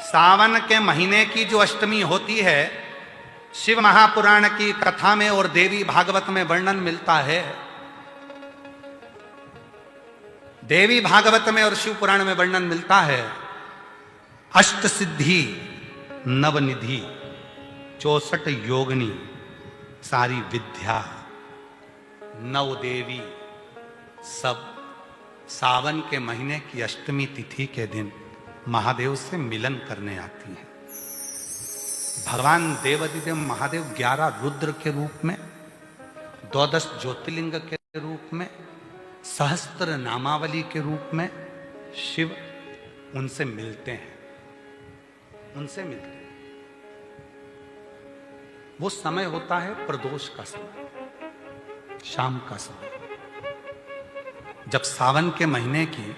सावन के महीने की जो अष्टमी होती है, शिव महापुराण की कथा में और देवी भागवत में वर्णन मिलता है। देवी भागवत में और शिव पुराण में वर्णन मिलता है, अष्ट सिद्धि नवनिधि 64 योगिनी सारी विद्या नव देवी सब सावन के महीने की अष्टमी तिथि के दिन महादेव से मिलन करने आती हैं। भगवान देवाधिदेव महादेव 11 रुद्र के रूप में, 12 ज्योतिर्लिंग के रूप में, सहस्त्र नामावली के रूप में शिव उनसे मिलते हैं। वो समय होता है प्रदोष का समय, शाम का समय। जब सावन के महीने की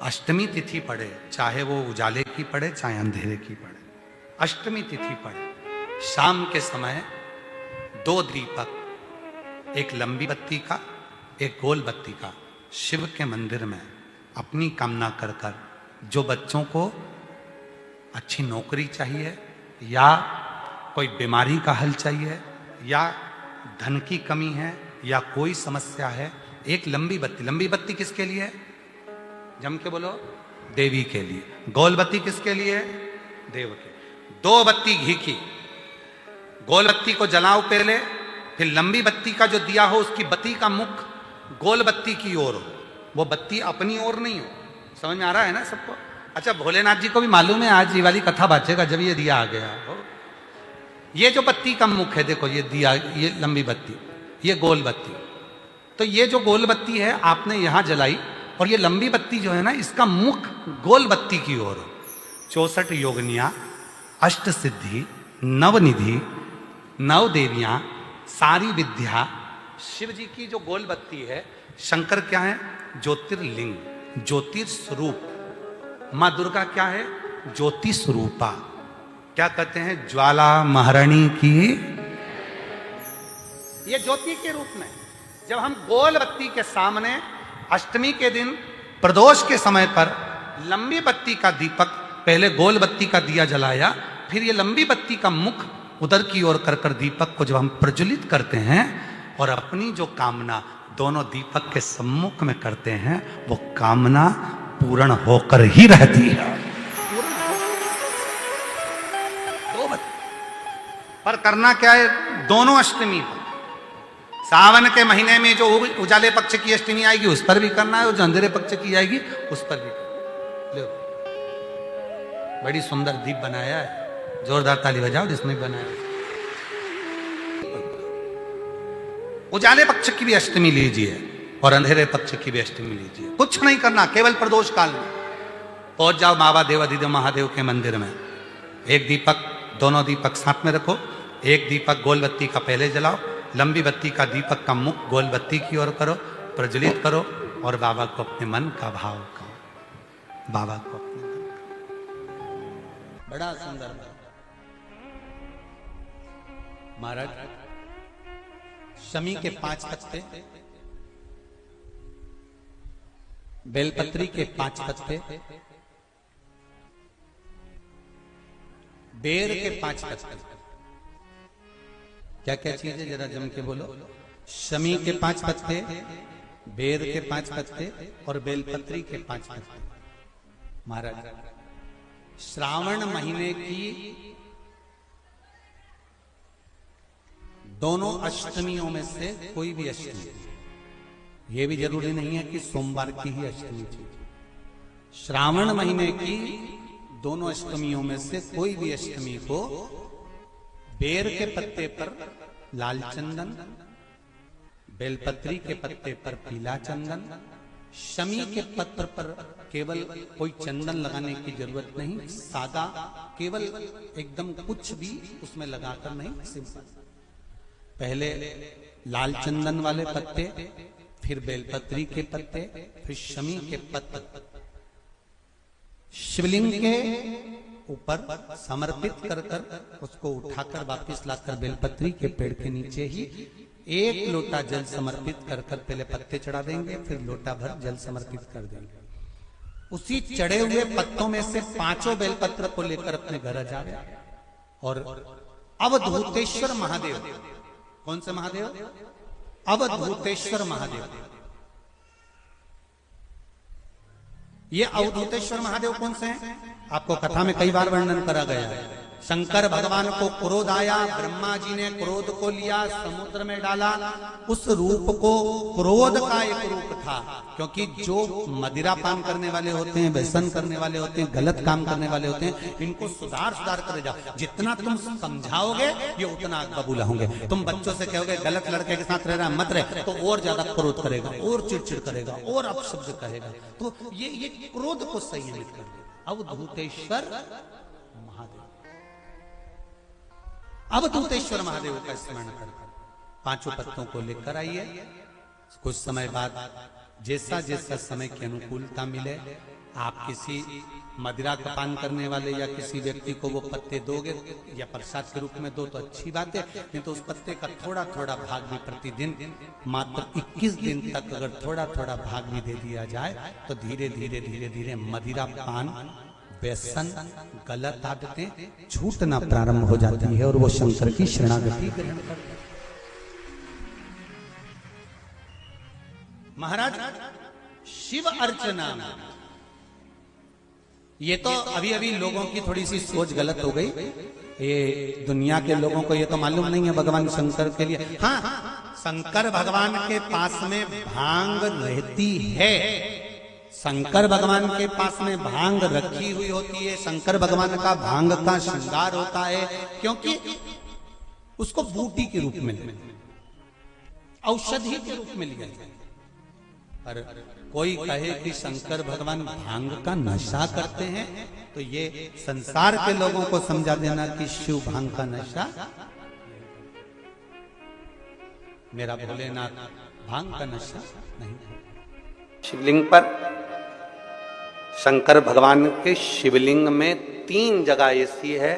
अष्टमी तिथि पड़े, चाहे वो उजाले की पड़े चाहे अंधेरे की पड़े, अष्टमी तिथि पड़े, शाम के समय 2 दीपक, एक लंबी बत्ती का एक गोल बत्ती का, शिव के मंदिर में अपनी कामना कर कर, जो बच्चों को अच्छी नौकरी चाहिए या कोई बीमारी का हल चाहिए या धन की कमी है या कोई समस्या है, एक लंबी बत्ती किसके लिए है? जम के बोलो, देवी के लिए। गोल बत्ती किसके लिए? देव के। 2 बत्ती घी की, गोल बत्ती को जलाओ पहले, फिर लंबी बत्ती का जो दिया हो उसकी बत्ती का मुख गोल बत्ती की ओर हो, वो बत्ती अपनी ओर नहीं हो। समझ में आ रहा है ना सबको? अच्छा, भोलेनाथ जी को भी मालूम है आज ये वाली कथा बाचेगा जब ये दिया आ गया हो। ये जो बत्ती का मुख है, देखो ये दिया, ये लंबी बत्ती, ये गोल बत्ती, तो ये जो गोल बत्ती है आपने यहां जलाई और ये लंबी बत्ती जो है ना, इसका मुख गोल बत्ती की ओर हो। 64 योगिनियां, अष्ट सिद्धि, नवनिधि, 9 देवियां, सारी विद्या। शिव जी की जो गोल बत्ती है, शंकर क्या है? ज्योतिर्लिंग, ज्योतिर्स्वरूप। मां दुर्गा क्या है? ज्योति स्वरूपा। क्या कहते हैं? ज्वाला महारानी की। ये ज्योति के रूप में जब हम गोल बत्ती के सामने अष्टमी के दिन प्रदोष के समय पर लंबी बत्ती का दीपक, पहले गोल बत्ती का दिया जलाया, फिर ये लंबी बत्ती का मुख उधर की ओर कर कर दीपक को जब हम प्रज्वलित करते हैं और अपनी जो कामना दोनों दीपक के सम्मुख में करते हैं, वो कामना पूर्ण होकर ही रहती है। पर करना क्या है? दोनों अष्टमी पर, सावन के महीने में जो उजाले पक्ष की अष्टमी आएगी उस पर भी करना है, और जो अंधेरे पक्ष की आएगी उस पर भी करना है। बड़ी सुंदर दीप बनाया है, जोरदार ताली बजाओ जिसने बनाया। उजाले पक्ष की भी अष्टमी लीजिए और अंधेरे पक्ष की भी अष्टमी लीजिए। कुछ नहीं करना, केवल प्रदोष काल में पहुंच जाओ बाबा देवाधिदेव महादेव के मंदिर में। एक दीपक, दोनों दीपक साथ में रखो। एक दीपक गोल बत्ती का पहले जलाओ, लंबी बत्ती का दीपक का मुख गोल बत्ती की ओर करो, प्रज्वलित करो और बाबा को अपने मन का भाव करो। बाबा को अपने मन का। बड़ा सुंदर महाराज, शमी के 5 पत्ते, बेलपत्री के 5 पत्ते, बेर के 5 पत्ते। क्या क्या चीज है जरा जम के बोलो? शमी के 5 पत्ते, बेर के 5 पत्ते और बेलपत्री के 5 पत्ते। महाराज, श्रावण महीने की दोनों अष्टमियों में से कोई भी अष्टमी, ये भी जरूरी नहीं है कि सोमवार की ही अष्टमी थी। श्रावण महीने की दोनों अष्टमियों में से कोई भी अष्टमी को बेर के पत्ते पर लाल चंदन, बेलपत्री के पत्ते पर पीला चंदन, शमी के पत्र पर केवल कोई चंदन लगाने की जरूरत नहीं, सादा, केवल एकदम कुछ भी उसमें लगाकर नहीं, सिंपल। पहले लाल चंदन वाले पत्ते, फिर बेलपत्री के पत्ते, फिर शमी के पत्ते शिवलिंग के ऊपर समर्पित कर कर उसको उठाकर वापस लाकर बेलपत्री के पेड़ के नीचे ही 1 लोटा जल समर्पित कर कर पहले पत्ते चढ़ा देंगे, फिर लोटा भर जल समर्पित कर देंगे। उसी चढ़े हुए पत्तों में से 5 बेलपत्र को लेकर अपने घर आ जावे और अवधूतेश्वर महादेव, कौन से महादेव? अवधूतेश्वर महादेव। ये अवधूतेश्वर महादेव कौन से हैं? आपको कथा में कई बार वर्णन करा गया है। शंकर भगवान को क्रोध आया, ब्रह्मा जी ने क्रोध को लिया, समुद्र में डाला। उस रूप को क्रोध का एक रूप था, क्योंकि जो मदिरा पान करने वाले होते हैं, व्यसन करने वाले होते हैं, गलत काम करने वाले होते हैं, इनको सुधार कर जाओ। जितना तुम समझाओगे ये उतना बबूला होंगे। तुम बच्चों से कहोगे गलत लड़के के साथ रह रहा मत रहे, तो और ज्यादा क्रोध करेगा, और चिड़चिड़ करेगा, और अपशब्द कहेगा। तो ये क्रोध को संयमित कर देगा। अवधूतेश्वर महादेव, अवधूतेश्वर महादेव का स्मरण कर 5 पत्तों को लेकर आइए। कुछ समय बाद जैसा जैसा समय की अनुकूलता मिले, आप किसी मदिरा का पान करने वाले या किसी व्यक्ति को वो पत्ते दोगे या प्रसाद के रूप में दो तो अच्छी बात है, नहीं तो उस पत्ते का थोड़ा थोड़ा भाग भी प्रतिदिन मात्र 21 दिन तक अगर थोड़ा थोड़ा भाग भी दे दिया जाए तो धीरे धीरे धीरे धीरे मदिरा पान, व्यसन, गलत आदतें छूटना प्रारंभ हो जाती है और वो शंकर की शरणागति ग्रहण करते हैं। महाराज शिव अर्चना, ये तो अभी अभी लोगों की थोड़ी सी सोच गलत हो गई। ये दुनिया के लोगों को ये तो मालूम नहीं है भगवान शंकर के लिए। हाँ, शंकर भगवान के पास में भांग रहती है, शंकर भगवान के पास में भांग रखी हुई होती है। शंकर भगवान का भांग का श्रृंगार होता है, क्योंकि उसको बूटी के रूप में, औषधि के रूप में लिया जाए। पर कोई कहे कि शंकर भगवान भांग का नशा करते हैं, तो ये संसार के लोगों को समझा देना कि शिव भांग का नशा, मेरा भोलेनाथ भांग का नशा नहीं। शिवलिंग पर, शंकर भगवान के शिवलिंग में 3 जगह ऐसी है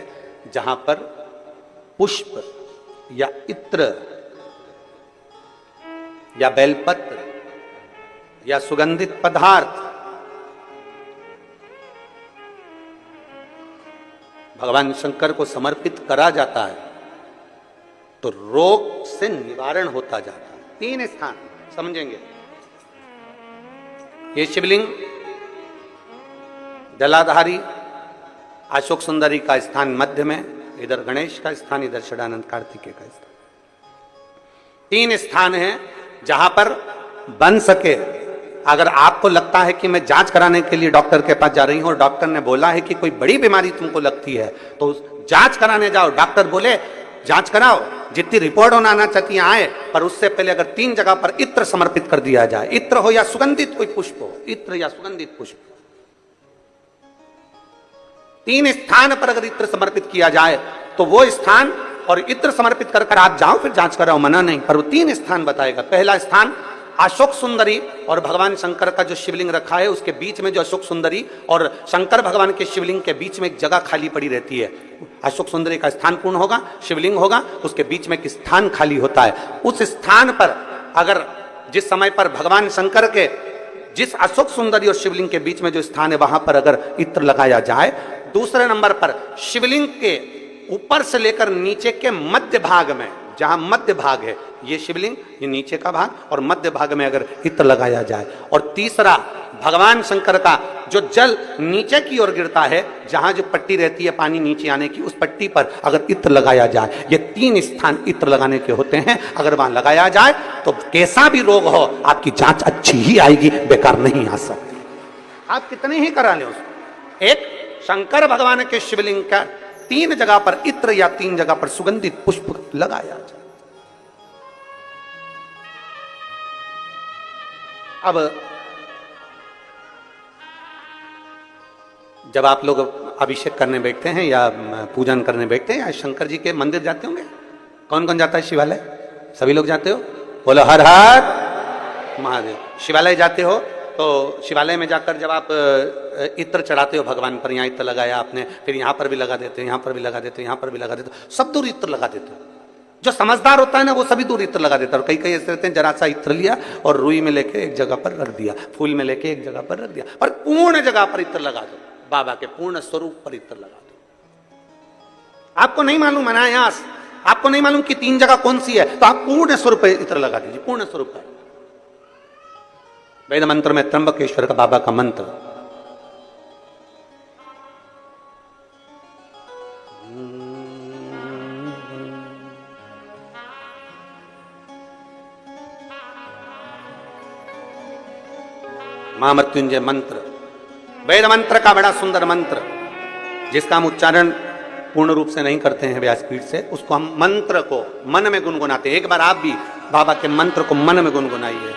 जहां पर पुष्प या इत्र या बेलपत्र या सुगंधित पदार्थ भगवान शंकर को समर्पित करा जाता है तो रोग से निवारण होता जाता है। 3 स्थान समझेंगे। ये शिवलिंग जलाधारी अशोक सुंदरी का स्थान मध्य में, इधर गणेश का स्थान, इधर षडानंद कार्तिकेय का स्थान। 3 स्थान हैं जहां पर बन सके। अगर आपको लगता है कि मैं जांच कराने के लिए डॉक्टर के पास जा रही हूं और डॉक्टर ने बोला है कि कोई बड़ी बीमारी तुमको लगती है तो जांच कराने जाओ, डॉक्टर बोले जांच कराओ, जितनी रिपोर्ट होना आना चाहती है आए, पर उससे पहले अगर 3 जगह पर इत्र समर्पित कर दिया जाए, इत्र हो या सुगंधित कोई पुष्प हो, इत्र या सुगंधित पुष्प, 3 स्थान पर अगर इत्र समर्पित किया जाए तो वो स्थान और इत्र समर्पित कर कर आप जाओ, फिर जांच कराओ, मना नहीं, पर वो 3 स्थान बताएगा। पहला स्थान अशोक सुंदरी और भगवान शंकर का जो शिवलिंग रखा है उसके बीच में जो अशोक सुंदरी और शंकर भगवान के शिवलिंग के बीच में एक जगह खाली पड़ी रहती है। अशोक सुंदरी का स्थान पूर्ण होगा, शिवलिंग होगा, उसके बीच में एक स्थान खाली होता है। उस स्थान पर अगर जिस समय पर भगवान शंकर के जिस अशोक सुंदरी और शिवलिंग के बीच में जो स्थान है वहां पर अगर इत्र लगाया जाए, दूसरे नंबर पर शिवलिंग के ऊपर से लेकर नीचे के मध्य भाग में, जहां मध्य भाग है ये शिवलिंग, ये नीचे का भाग, और मध्य भाग में अगर इत्र लगाया जाए, और तीसरा भगवान शंकर का जो जल नीचे की ओर गिरता है, जहां जो पट्टी रहती है पानी नीचे आने की, उस पट्टी पर अगर इत्र लगाया जाए, ये 3 स्थान इत्र लगाने के होते हैं। अगर वहां लगाया जाए तो कैसा भी रोग हो आपकी जांच अच्छी ही आएगी, बेकार नहीं आ सकती। आप कितने ही करा लें उसको। एक शंकर भगवान के शिवलिंग का 3 जगह पर इत्र या 3 जगह पर सुगंधित पुष्प लगाया जाए। अब जब आप लोग अभिषेक करने बैठते हैं या पूजन करने बैठते हैं या शंकर जी के मंदिर जाते होंगे, कौन कौन जाता है शिवालय? सभी लोग जाते हो? बोलो हर हर महादेव। शिवालय जाते हो तो शिवालय में जाकर जब आप इत्र चढ़ाते हो भगवान पर, यहाँ इत्र लगाया आपने, फिर यहाँ पर भी लगा देते हो, यहाँ पर भी लगा देते हो, यहाँ पर भी लगा देते हो, सब दूर इत्र लगा देते हो। जो समझदार होता है ना वो सभी दूर इत्र लगा देता है। और कई कई ऐसे रहते हैं जरा सा इत्र लिया और रुई में लेके एक जगह पर रख दिया, फूल में लेके एक जगह पर रख दिया, पर पूर्ण जगह पर इत्र लगा दो, बाबा के पूर्ण स्वरूप पर इत्र लगा दो। आपको नहीं मालूम अनायास, आपको नहीं मालूम कि 3 जगह कौन सी है, तो आप पूर्ण स्वरूप पर इत्र लगा दीजिए, पूर्ण स्वरूप पर। वेद मंत्र में त्र्यंबकेश्वर का बाबा का मंत्र, महामृत्युंजय मंत्र, वेद मंत्र का बड़ा सुंदर मंत्र, जिसका हम उच्चारण पूर्ण रूप से नहीं करते हैं व्यासपीठ से, उसको हम मंत्र को मन में गुनगुनाते हैं। एक बार आप भी बाबा के मंत्र को मन में गुनगुनाइए।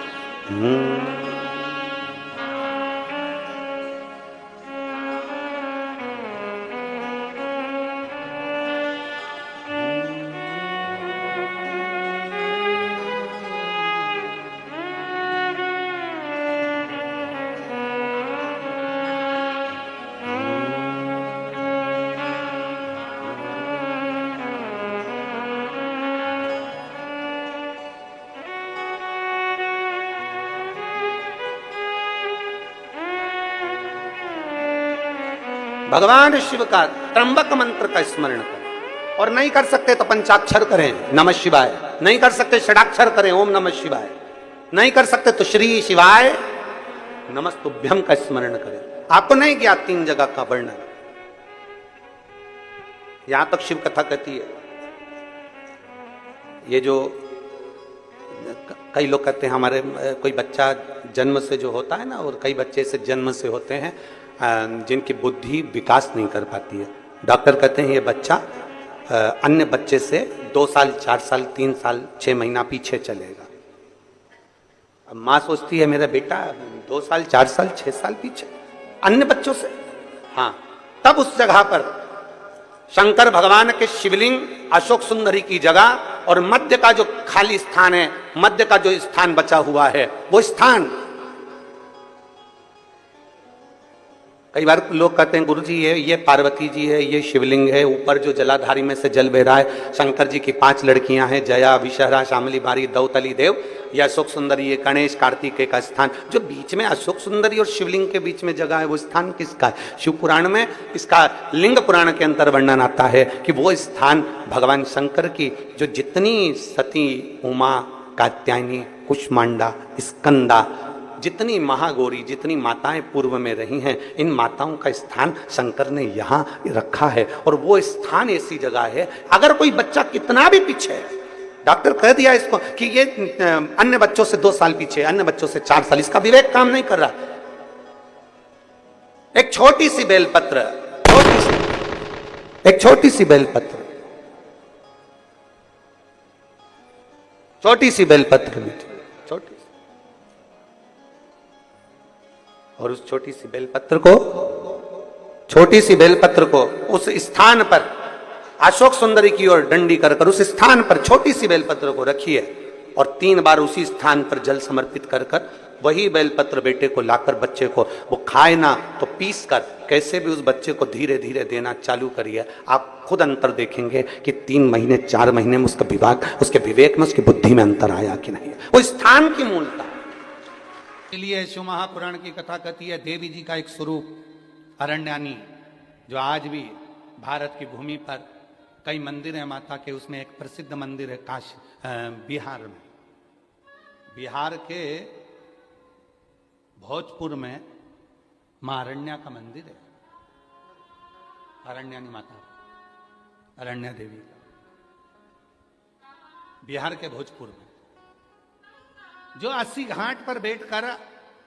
भगवान शिव का त्र्यंबक मंत्र का स्मरण करें, और नहीं कर सकते तो पंचाक्षर करें नमः शिवाय, नहीं कर सकते षडाक्षर करें ओम नमः शिवाय, नहीं कर सकते तो श्री शिवाय नमस्तुभ्यम का स्मरण करें। आपको नहीं किया 3 जगह का वर्णन, यहां तक शिव कथा कहती है। ये जो कई लोग कहते हैं हमारे कोई बच्चा जन्म से जो होता है ना, और कई बच्चे से जन्म से होते हैं जिनकी बुद्धि विकास नहीं कर पाती है। डॉक्टर कहते हैं ये बच्चा अन्य बच्चे से 2 साल 4 साल 3 साल 6 महीना पीछे चलेगा। अब माँ सोचती है मेरा बेटा 2 साल 4 साल 6 साल पीछे अन्य बच्चों से। हाँ, तब उस जगह पर शंकर भगवान के शिवलिंग अशोक सुंदरी की जगह और मध्य का जो खाली स्थान है, मध्य का जो स्थान बचा हुआ है, वो स्थान कई बार लोग कहते हैं गुरुजी ये पार्वती जी है, ये शिवलिंग है, ऊपर जो जलाधारी में से जल बह रहा है, शंकर जी की 5 लड़कियां हैं, जया विषहरा शामली बारी दौतली देव, ये अशोक सुंदरी, ये गणेश कार्तिकेय का स्थान, जो बीच में अशोक सुंदरी और शिवलिंग के बीच में जगह है, वो स्थान किसका है? शिव पुराण में इसका लिंग पुराण के अंतर वर्णन आता है कि वो स्थान भगवान शंकर की जो जितनी सती उमा कात्यायनी कुष्मांडा स्कंदा जितनी महागौरी जितनी माताएं पूर्व में रही हैं, इन माताओं का स्थान शंकर ने यहाँ रखा है। और वो स्थान ऐसी जगह है, अगर कोई बच्चा कितना भी पीछे है, डॉक्टर कह दिया इसको कि ये अन्य बच्चों से 2 साल पीछे, अन्य बच्चों से 4 साल, इसका विवेक काम नहीं कर रहा। एक छोटी सी बेलपत्र, एक छोटी सी बेलपत्र, छोटी सी बेलपत्र, छोटी, और उस छोटी सी बेलपत्र को उस स्थान पर अशोक सुंदरी की ओर डंडी कर उस स्थान पर छोटी सी बेलपत्र को रखिए और 3 बार उसी स्थान पर जल समर्पित कर वही बेलपत्र बेटे को लाकर बच्चे को, वो खाए ना तो पीस कर कैसे भी उस बच्चे को धीरे धीरे देना चालू करिए। आप खुद अंतर देखेंगे कि 3 महीने 4 महीने में उसका उसके विवेक में, उसकी बुद्धि में अंतर आया कि नहीं। वो स्थान की मूलता। इसलिए शिव महापुराण की कथा कहती है देवी जी का एक स्वरूप अरण्यानी, जो आज भी भारत की भूमि पर कई मंदिर हैं माता के, उसमें एक प्रसिद्ध मंदिर है बिहार में, बिहार के भोजपुर में मां अरण्या का मंदिर है, अरण्यानी माता, अरण्या देवी का, बिहार के भोजपुर में, जो 80 घाट पर बैठकर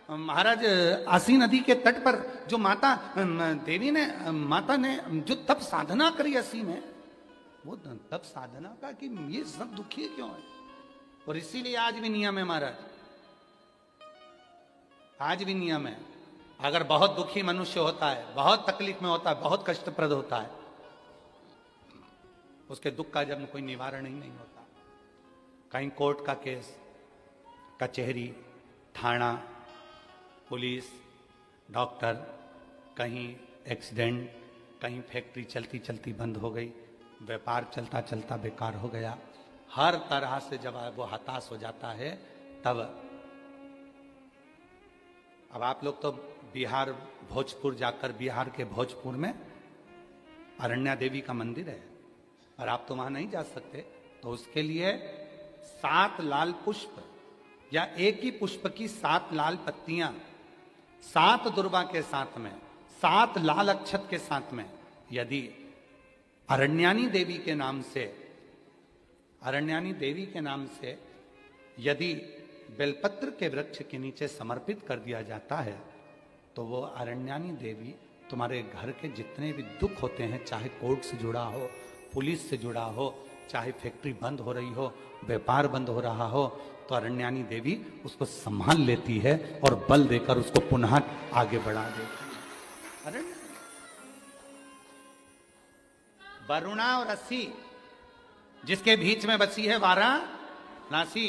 महाराज आसी नदी के तट पर जो माता ने जो तप साधना करी 80 में, वो तप साधना का कि ये सब दुखी क्यों है, और इसीलिए आज भी नियम है महाराज, आज भी नियम है। अगर बहुत दुखी मनुष्य होता है, बहुत तकलीफ में होता है, बहुत कष्टप्रद होता है, उसके दुख का जब कोई निवारण ही नहीं होता, कहीं कोर्ट का केस, कचहरी, थाना, पुलिस, डॉक्टर, कहीं एक्सीडेंट, कहीं फैक्ट्री चलती चलती बंद हो गई, व्यापार चलता चलता बेकार हो गया, हर तरह से जब वो हताश हो जाता है तब, अब आप लोग तो बिहार भोजपुर जाकर, बिहार के भोजपुर में अरण्या देवी का मंदिर है, और आप तो वहां नहीं जा सकते, तो उसके लिए 7 लाल पुष्प या एक ही पुष्प की 7 लाल पत्तियां, 7 दुर्वा के साथ में, 7 लाल अक्षत के साथ में, यदि अरण्यानी देवी के नाम से, अरण्यानी देवी के नाम से यदि बेलपत्र के वृक्ष के नीचे समर्पित कर दिया जाता है, तो वो अरण्यानी देवी तुम्हारे घर के जितने भी दुख होते हैं, चाहे कोर्ट से जुड़ा हो, पुलिस से जुड़ा हो, चाहे फैक्ट्री बंद हो रही हो, व्यापार बंद हो रहा हो, तो अरण्यानी देवी उसको संभाल लेती है और बल देकर उसको पुनः आगे बढ़ा देती है। अरण्य वरुणा और असी जिसके बीच में बसी है वाराणसी,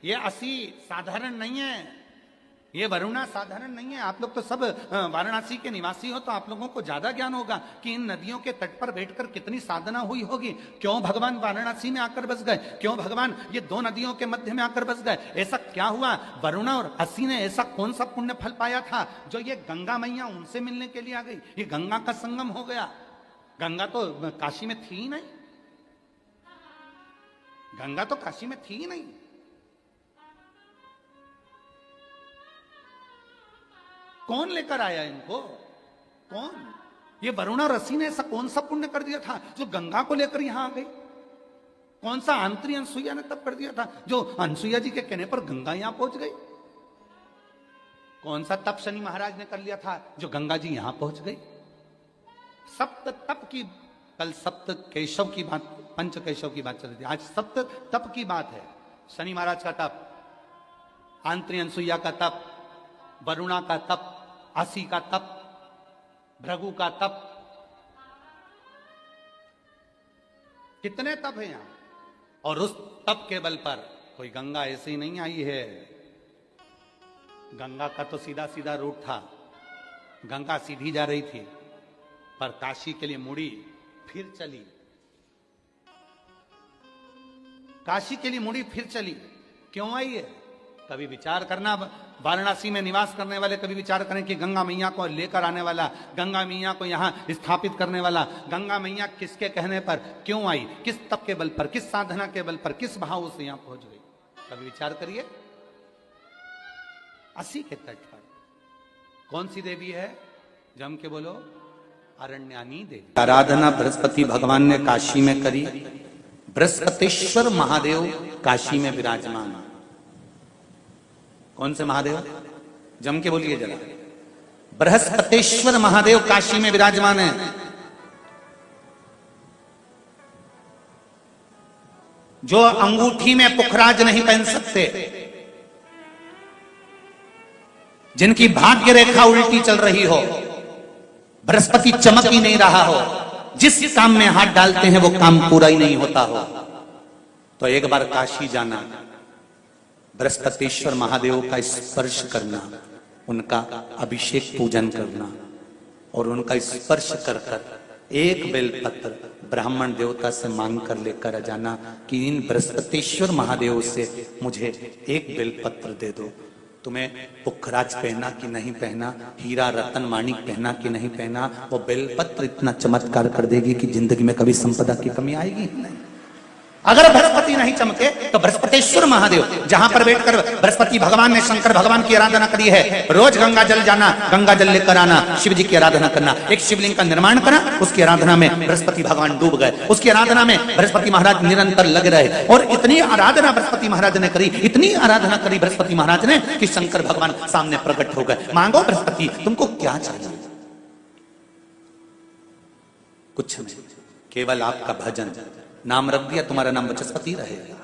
ये असी साधारण नहीं है, ये वरुणा साधारण नहीं है। आप लोग तो सब वाराणसी के निवासी हो, तो आप लोगों को ज्यादा ज्ञान होगा कि इन नदियों के तट पर बैठकर कितनी साधना हुई होगी। क्यों भगवान वाराणसी में आकर बस गए, क्यों भगवान ये 2 नदियों के मध्य में आकर बस गए, ऐसा क्या हुआ? वरुणा और असी ने ऐसा कौन सा पुण्य फल पाया था जो ये गंगा मैया उनसे मिलने के लिए आ गई? ये गंगा का संगम हो गया। गंगा तो काशी में थी ही नहीं, गंगा तो काशी में थी ही नहीं। कौन लेकर आया इनको? कौन? ये वरुणा रसी ने ऐसा कौन सा पुण्य कर दिया था जो गंगा को लेकर यहां आ गई? कौन सा आंतरी अनसुईया ने तब कर दिया था जो अनसुईया जी के कहने पर गंगा यहां पहुंच गई? कौन सा तप शनि महाराज ने कर लिया था जो गंगा जी यहां पहुंच गई? सप्त तप की, कल सप्त केशव की बात, पंच केशव की बात चल रही थी, आज सप्त तप की बात है। शनि महाराज का तप, आंतरी अनसुईया का तप, वरुणा का तप, असी का तप, भृगु का तप, कितने तप है यहां। और उस तप के बल पर कोई गंगा ऐसे ही नहीं आई है। गंगा का तो सीधा सीधा रूट था, गंगा सीधी जा रही थी, पर काशी के लिए मुड़ी फिर चली, काशी के लिए मुड़ी फिर चली। क्यों आई है? कभी विचार करना, वाराणसी में निवास करने वाले कभी विचार करें कि गंगा मैया को लेकर आने वाला, गंगा मैया को यहां स्थापित करने वाला, गंगा मैया किसके कहने पर क्यों आई, किस तप के बल पर, किस साधना के बल पर, किस भाव से यहां पहुंच गई? कभी विचार करिए। असी के तट पर कौन सी देवी है? जम के बोलो, अरण्यानी देवी। आराधना बृहस्पति भगवान ने काशी में करी। बृहस्पतिश्वर महादेव काशी में विराजमान। कौन से महादेव? जम के बोलिए जरा। बृहस्पतिश्वर महादेव काशी में विराजमान है। जो अंगूठी में पुखराज नहीं पहन सकते, जिनकी भाग्य रेखा उल्टी चल रही हो, बृहस्पति चमक ही नहीं रहा हो, जिस काम में हाथ डालते हैं वो काम पूरा ही नहीं होता हो, तो एक बार काशी जाना, बृहस्पतिश्वर महादेव का स्पर्श करना, उनका अभिषेक पूजन करना और उनका स्पर्श कर कर एक बेलपत्र ब्राह्मण देवता से मांग कर लेकर जाना कि इन बृहस्पतिश्वर महादेव से मुझे एक बेलपत्र दे दो। तुम्हें पुखराज पहना कि नहीं पहना, हीरा रतन माणिक पहना कि नहीं पहना, वो बेलपत्र इतना चमत्कार कर देगी कि जिंदगी में कभी संपदा की कमी आएगी ही नहीं। अगर बृहस्पति नहीं चमके तो बृहस्पतिश्वर महादेव, जहां पर बैठकर बृहस्पति भगवान ने शंकर भगवान की आराधना करी है, रोज गंगा जल जाना, गंगा जल लेकर आना, शिव जी की आराधना करना, एक शिवलिंग का निर्माण करा, उसकी आराधना में बृहस्पति भगवान डूब गए, उसकी आराधना में बृहस्पति महाराज निरंतर लगे रहे। और इतनी आराधना बृहस्पति महाराज ने करी, इतनी आराधना करी बृहस्पति महाराज ने कि शंकर भगवान सामने प्रकट हो गए। मांगो बृहस्पति, तुमको क्या चाहिए? कुछ नहीं, केवल आपका भजन। नाम रख दिया, तुम्हारा नाम बृहस्पति रहेगा।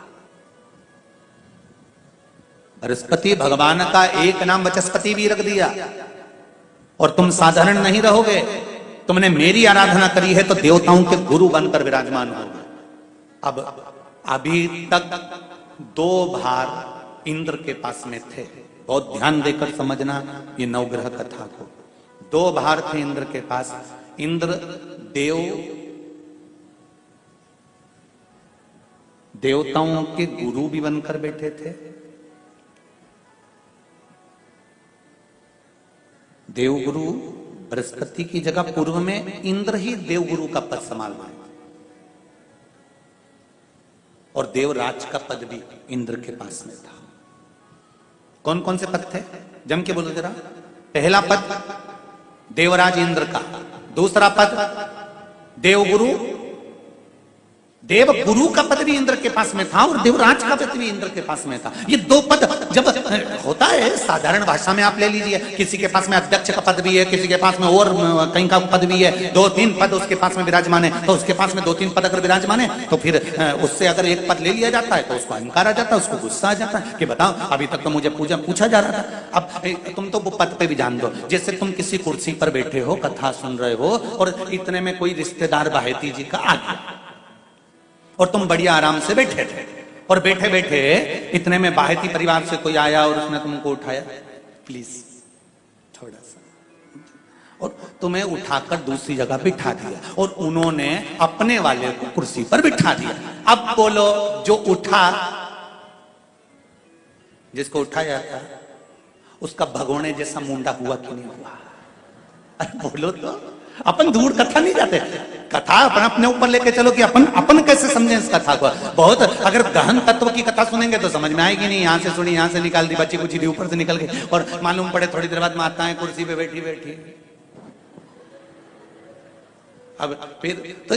बृहस्पति भगवान का एक नाम बृहस्पति भी रख दिया और तुम साधारण नहीं रहोगे। तुमने मेरी आराधना करी है तो देवताओं के गुरु बनकर विराजमान होगे। अब अभी तक 2 भार इंद्र के पास में थे, बहुत ध्यान देकर समझना ये नवग्रह कथा को। 2 भार थे इंद्र के पास। इंद्र देवताओं के गुरु भी बनकर बैठे थे, देवगुरु बृहस्पति की जगह पूर्व में इंद्र ही देवगुरु का पद संभाल रहे थे, और देवराज का पद भी इंद्र के पास में था। कौन कौन से पद थे, जम के बोलो जरा। पहला पद देवराज इंद्र का, दूसरा पद देवगुरु, देवगुरु का पद भी इंद्र के पास में था और देवराज का पद भी इंद्र के पास में था। ये दो पद जब होता है साधारण भाषा में, आप ले लीजिए, किसी के पास में अध्यक्ष का पद भी है, किसी के पास में और कहीं का पद भी है, 2-3 पद उसके पास में विराजमान है, तो उसके पास में 2-3 पद अगर विराजमान है तो फिर उससे अगर एक पद ले लिया जाता है तो उसको अहंकार आ जाता है, उसको गुस्सा आ जाता है कि बताओ अभी तक तो मुझे पूछा जा रहा था, अब तुम तो वो पद पे भी जान दो। जैसे तुम किसी कुर्सी पर बैठे हो, कथा सुन रहे हो, और इतने में कोई रिश्तेदार बाहेती जी का आ गया और तुम बढ़िया आराम से बैठे थे, और बैठे बैठे इतने में बाहेती परिवार से कोई आया और उसने तुमको उठाया, प्लीज थोड़ा सा, और तुम्हें उठाकर दूसरी जगह बिठा दिया, और उन्होंने अपने वाले को कुर्सी पर बिठा दिया। अब बोलो, जो उठा, जिसको उठाया था, उसका भगोने जैसा मुंडा हुआ कि नहीं हुआ? अरे बोलो तो, अपन दूर कथा नहीं जाते, कथा अपन अपने ऊपर लेके चलो कि अपन कैसे समझें इस कथा को। बहुत अगर गहन तत्व की कथा सुनेंगे तो समझ में आएगी नहीं, यहां से सुनी, यहां से निकाल दी, बच्ची कुछ दी, ऊपर से निकल गई, और मालूम पड़े थोड़ी देर बाद माताएं कुर्सी पे बैठी बैठी। अब फिर तो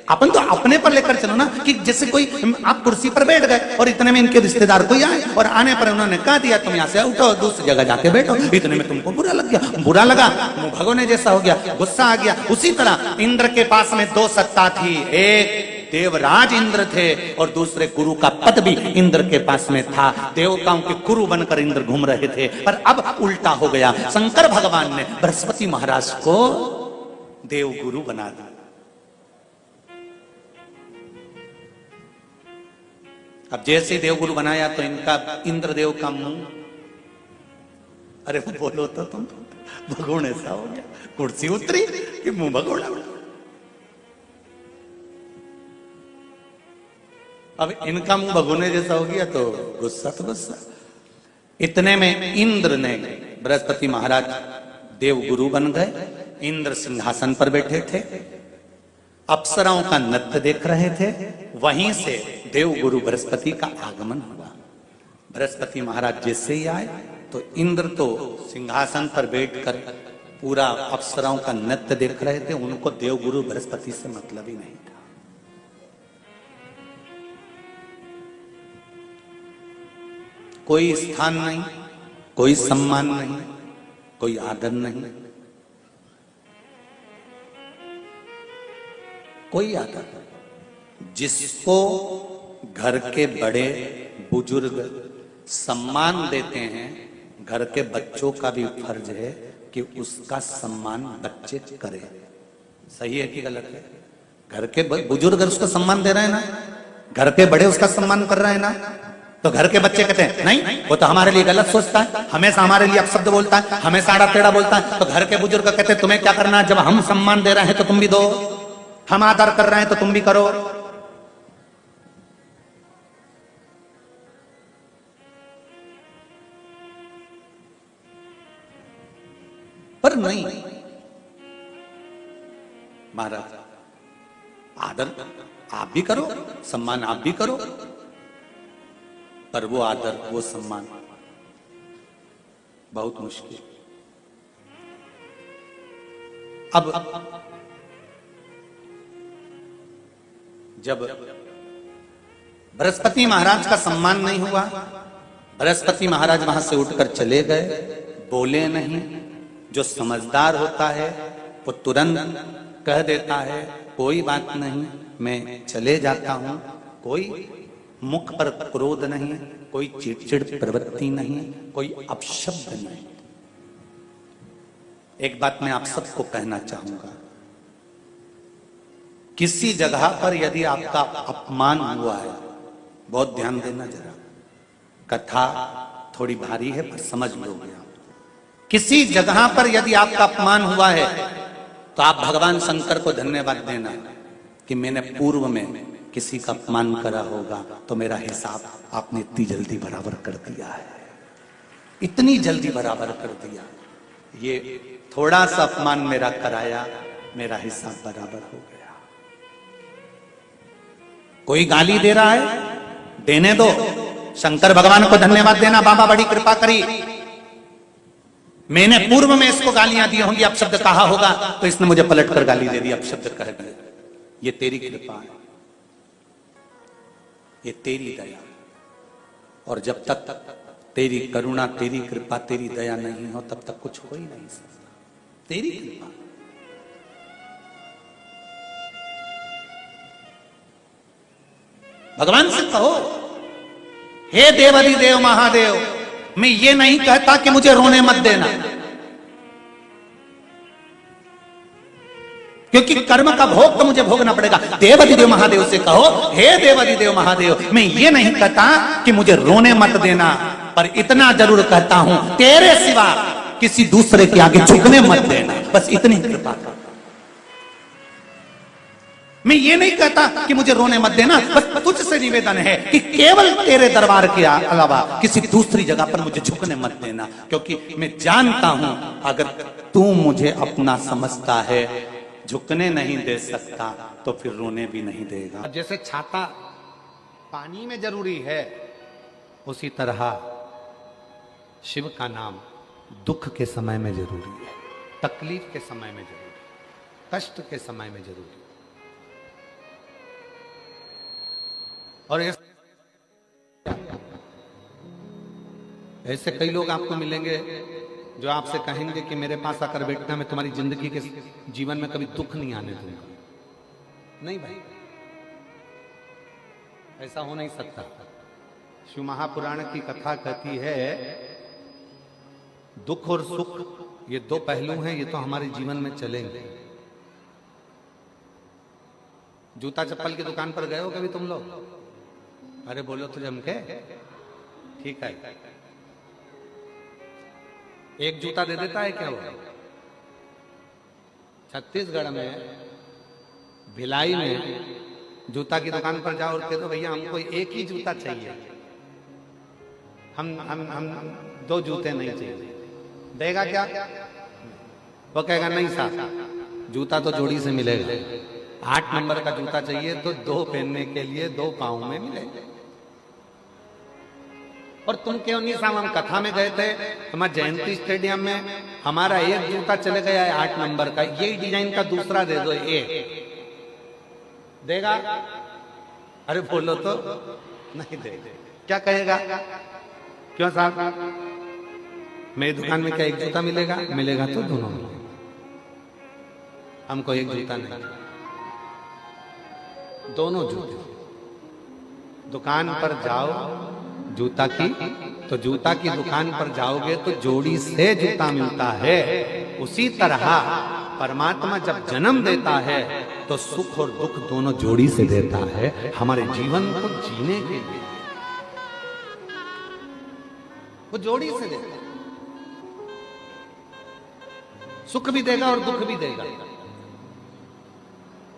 अपन तो अपने पर लेकर चलो ना, कि जैसे कोई, आप कुर्सी पर बैठ गए और इतने में इनके रिश्तेदार कोई आए, और आने पर उन्होंने कह दिया तुम यहां से उठो, दूसरी जगह जाके बैठो, इतने में तुमको बुरा लग गया, बुरा लगा, मुंह भगोने जैसा हो गया, गुस्सा आ गया। उसी तरह इंद्र के पास में 2 सत्ता थी, एक देवराज इंद्र थे और दूसरे गुरु का पद भी इंद्र के पास में था। देवताओं के गुरु बनकर इंद्र घूम रहे थे, पर अब उल्टा हो गया। शंकर भगवान ने बृहस्पति महाराज को देवगुरु बना दिया। अब जैसे देवगुरु बनाया तो इनका इंद्रदेव का मुंह, अरे बोलो तो तुम, भगोने सा हो गया, कुर्सी उतरी कि मुंह भगोड़ा। अब इनका मुंह भगोने जैसा हो गया तो गुस्सा तो गुस्सा। इतने में इंद्र ने, बृहस्पति महाराज देवगुरु बन गए, इंद्र सिंहासन पर बैठे थे, अप्सराओं का नृत्य देख रहे थे, वहीं से देवगुरु बृहस्पति का आगमन हुआ। बृहस्पति महाराज जैसे ही आए तो इंद्र तो सिंहासन पर बैठकर पूरा अप्सराओं का नृत्य देख रहे थे, उनको देवगुरु बृहस्पति से मतलब ही नहीं था। कोई स्थान नहीं, कोई सम्मान नहीं, कोई आदर नहीं, कोई आदर नहीं। जिसको घर के बड़े बुजुर्ग सम्मान देते हैं, घर के बच्चों का भी फर्ज है कि उसका सम्मान बच्चे करें। सही है कि गलत है? घर के बुजुर्ग उसको सम्मान दे रहे हैं ना, घर के बड़े उसका सम्मान कर रहे हैं ना, तो घर के बच्चे कहते हैं नहीं, वो तो हमारे लिए गलत सोचता है, हमेशा हमारे लिए अपशब्द बोलता है, हमेशा आड़ा टेढ़ा बोलता है। तो घर के बुजुर्ग कहते हैं तुम्हें क्या करना है, जब हम सम्मान दे रहे हैं तो तुम भी दो, हम आदर कर रहे हैं तो तुम भी करो। पर नहीं महाराज, आदर आप भी करो, सम्मान आप भी करो, पर वो आदर, वो सम्मान बहुत मुश्किल। अब जब बृहस्पति महाराज का सम्मान नहीं हुआ, बृहस्पति महाराज वहां से उठकर चले गए, बोले नहीं। जो समझदार होता है वो तुरंत कह देता है कोई बात नहीं, मैं चले जाता हूं, कोई मुख पर क्रोध नहीं, कोई चिड़चिड़ प्रवृत्ति नहीं, कोई अपशब्द नहीं। एक बात मैं आप सबको कहना चाहूंगा, किसी जगह पर यदि आपका अपमान हुआ है, बहुत ध्यान देना जरा, कथा थोड़ी भारी है पर समझ लोगे आप। किसी जगह पर यदि आपका अपमान हुआ है तो आप भगवान शंकर को धन्यवाद देना कि मैंने पूर्व में किसी का अपमान करा होगा तो मेरा हिसाब आपने इतनी जल्दी बराबर कर दिया है, इतनी जल्दी बराबर कर दिया। ये थोड़ा सा अपमान मेरा कराया, मेरा हिसाब बराबर हो गया। कोई गाली दे रहा है, देने दो, शंकर भगवान को धन्यवाद देना, बाबा बड़ी कृपा करी। मैंने पूर्व में इसको गालियां दी होंगी, अपशब्द कहा होगा, तो इसने मुझे पलट कर गाली दे दी, अपशब्द कह दिया। ये तेरी कृपा है, ये तेरी दया। और जब तक तेरी करुणा, तेरी कृपा, तेरी दया नहीं हो, तब तक कुछ हो ही नहीं सकता। तेरी कृपा। भगवान से कहो, हे देवाधिदेव महादेव, मैं ये नहीं कहता कि मुझे रोने मत देना, क्योंकि कर्म का भोग तो मुझे भोगना पड़ेगा। देवाधिदेव महादेव से कहो, हे देवाधिदेव महादेव, मैं ये नहीं कहता कि मुझे रोने मत देना, पर इतना जरूर कहता हूं, तेरे सिवा किसी दूसरे के आगे झुकने मत देना। बस इतनी कृपा कर। मैं ये नहीं कहता कि मुझे रोने मत देना, बस तुझसे निवेदन है कि केवल तेरे दरबार के अलावा किसी दूसरी जगह पर मुझे झुकने मत देना, क्योंकि मैं जानता हूं अगर तू मुझे अपना समझता है, झुकने नहीं दे सकता, तो फिर रोने भी नहीं देगा। जैसे छाता पानी में जरूरी है, उसी तरह शिव का नाम दुख के समय में जरूरी है, तकलीफ के समय में जरूरी है, कष्ट के समय में जरूरी है। और ऐसे कई लोग आपको मिलेंगे जो आपसे कहेंगे कि मेरे पास आकर बैठना, मैं तुम्हारी जिंदगी के जीवन में कभी दुख नहीं आने दूंगा। नहीं भाई, ऐसा हो नहीं सकता। शिव महापुराण की कथा कहती है, दुख और सुख ये दो पहलू हैं, ये तो हमारे जीवन में चलेंगे। जूता चप्पल की दुकान पर गए हो कभी तुम लोग? अरे बोलो तो जम के, ठीक है। एक जूता दे देता है क्या वो? छत्तीसगढ़ में भिलाई में जूता की दुकान पर जाओ और कह दो भैया हमको एक ही जूता चाहिए, हम दो जूते नहीं चाहिए, देगा क्या? वो कहेगा नहीं साहब, जूता तो जोड़ी से मिलेगा। 8 नंबर का जूता चाहिए तो 2 पहनने के लिए 2 पाँव में मिलेगा। और तुम क्यों नहीं साहब, हम कथा में गए थे, हमारे जयंती स्टेडियम में हमारा एक जूता चले गया है 8 नंबर का, ये डिजाइन का दूसरा दे दो, ये देगा? अरे बोलो तो नहीं देगा। क्या कहेगा? क्यों साहब, मेरी दुकान में क्या एक जूता मिलेगा? मिलेगा तो दोनों मिलेगा, हमको एक जूता नहीं, दोनों जूते। दुकान पर जाओ जूता की, तो जूता की दुकान पर जाओगे तो जोड़ी से जूता मिलता है। उसी तरह परमात्मा जब जन्म देता है तो सुख और दुख दोनों जोड़ी से देता है, हमारे जीवन को जीने के लिए वो जोड़ी से देता है। सुख भी देगा और दुख भी देगा।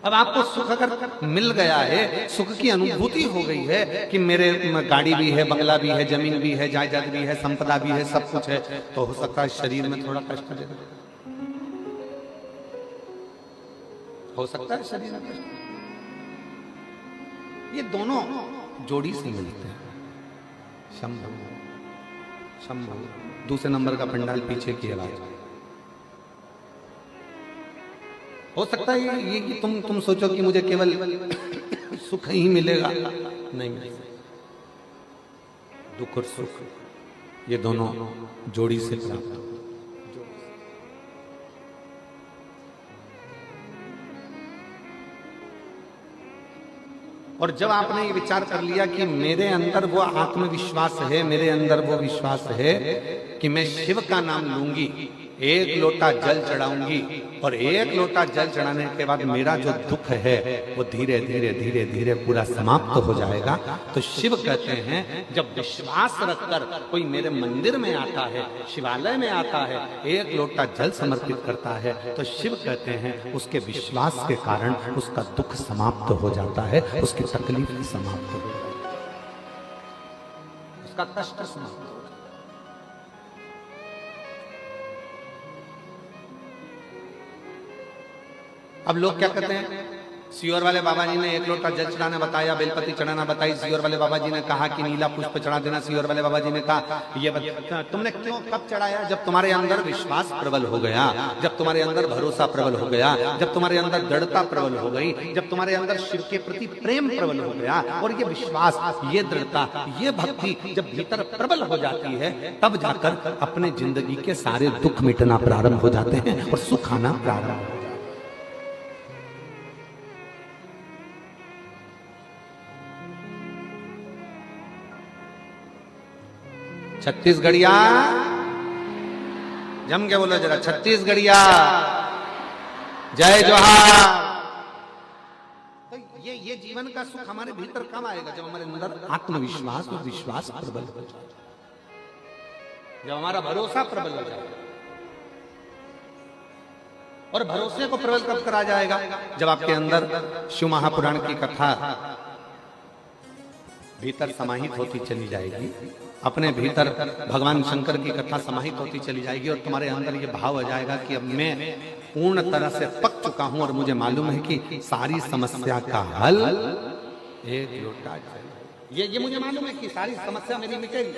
अब आपको सुख अगर मिल गया है, सुख की अनुभूति हो गई है कि मेरे गाड़ी भी है, बंगला भी है, जमीन भी है, जायदाद भी है, संपदा भी है, सब कुछ है, तो हो सकता है शरीर में थोड़ा कष्ट देगा, हो सकता है शरीर में कष्ट। ये दोनों जोड़ी से मिलते हैं। शंभु शंभु, दूसरे नंबर का पंडाल पीछे की आवाज। हो सकता है ये कि तुम सोचो कि मुझे केवल सुख ही मिलेगा, नहीं मिलेगा। दुख और सुख ये दोनों जोड़ी से प्राप्त हो। और जब आपने ये विचार कर लिया कि मेरे अंदर वो आत्मविश्वास है, मेरे अंदर वो विश्वास है कि मैं शिव का नाम लूंगी, एक लोटा जल चढ़ाऊंगी और एक लोटा जल चढ़ाने के बाद मेरा जो दुख है वो धीरे धीरे धीरे धीरे पूरा समाप्त हो जाएगा। तो शिव कहते हैं जब विश्वास रखकर कोई मेरे मंदिर में आता है, शिवालय में आता है, एक लोटा जल समर्पित करता है, तो शिव कहते हैं उसके विश्वास के कारण उसका दुख समाप्त हो जाता है, उसकी तकलीफ समाप्त हो जाती है, उसका कष्ट समाप्त हो जाता है। अब लोग क्या करते हैं, सियोर वाले बाबा जी ने एक लोटा जल चढ़ाना बताया, बेलपति चढ़ाना बताई, सियोर वाले बाबा जी ने कहा कि नीला पुष्प चढ़ा देना, सियोर वाले बाबा जी ने कहा ये तुमने क्यों कब चढ़ाया? जब तुम्हारे अंदर विश्वास प्रबल हो गया, जब तुम्हारे अंदर भरोसा प्रबल हो गया, जब तुम्हारे अंदर दृढ़ता प्रबल हो गई, जब तुम्हारे अंदर शिव के प्रति प्रेम प्रबल हो गया, और ये विश्वास, ये दृढ़ता, ये भक्ति जब भीतर प्रबल हो जाती है, तब जाकर अपने जिंदगी के सारे दुख मिटना प्रारंभ हो जाते हैं और सुख आना प्रारंभ हो जाता है। छत्तीसगढ़िया जम के बोलो जरा, छत्तीसगढ़िया जय जोहार। तो ये जीवन का सुख हमारे भीतर कब आएगा? जब हमारे अंदर आत्मविश्वास और विश्वास प्रबल हो जाए, जब हमारा भरोसा प्रबल हो जाए। और भरोसे को प्रबल कब करा जाएगा? जब आपके अंदर शिव महापुराण की कथा भीतर समाहित होती चली जाएगी, अपने भीतर भगवान शंकर की कथा समाहित होती चली जाएगी, और तुम्हारे अंदर ये भाव आ जाएगा कि अब मैं पूर्ण तरह से पक चुका हूं और मुझे मालूम है कि सारी समस्या का हल एक लोटा जल। ये मुझे मालूम है कि सारी समस्या मेरी मिटेगी।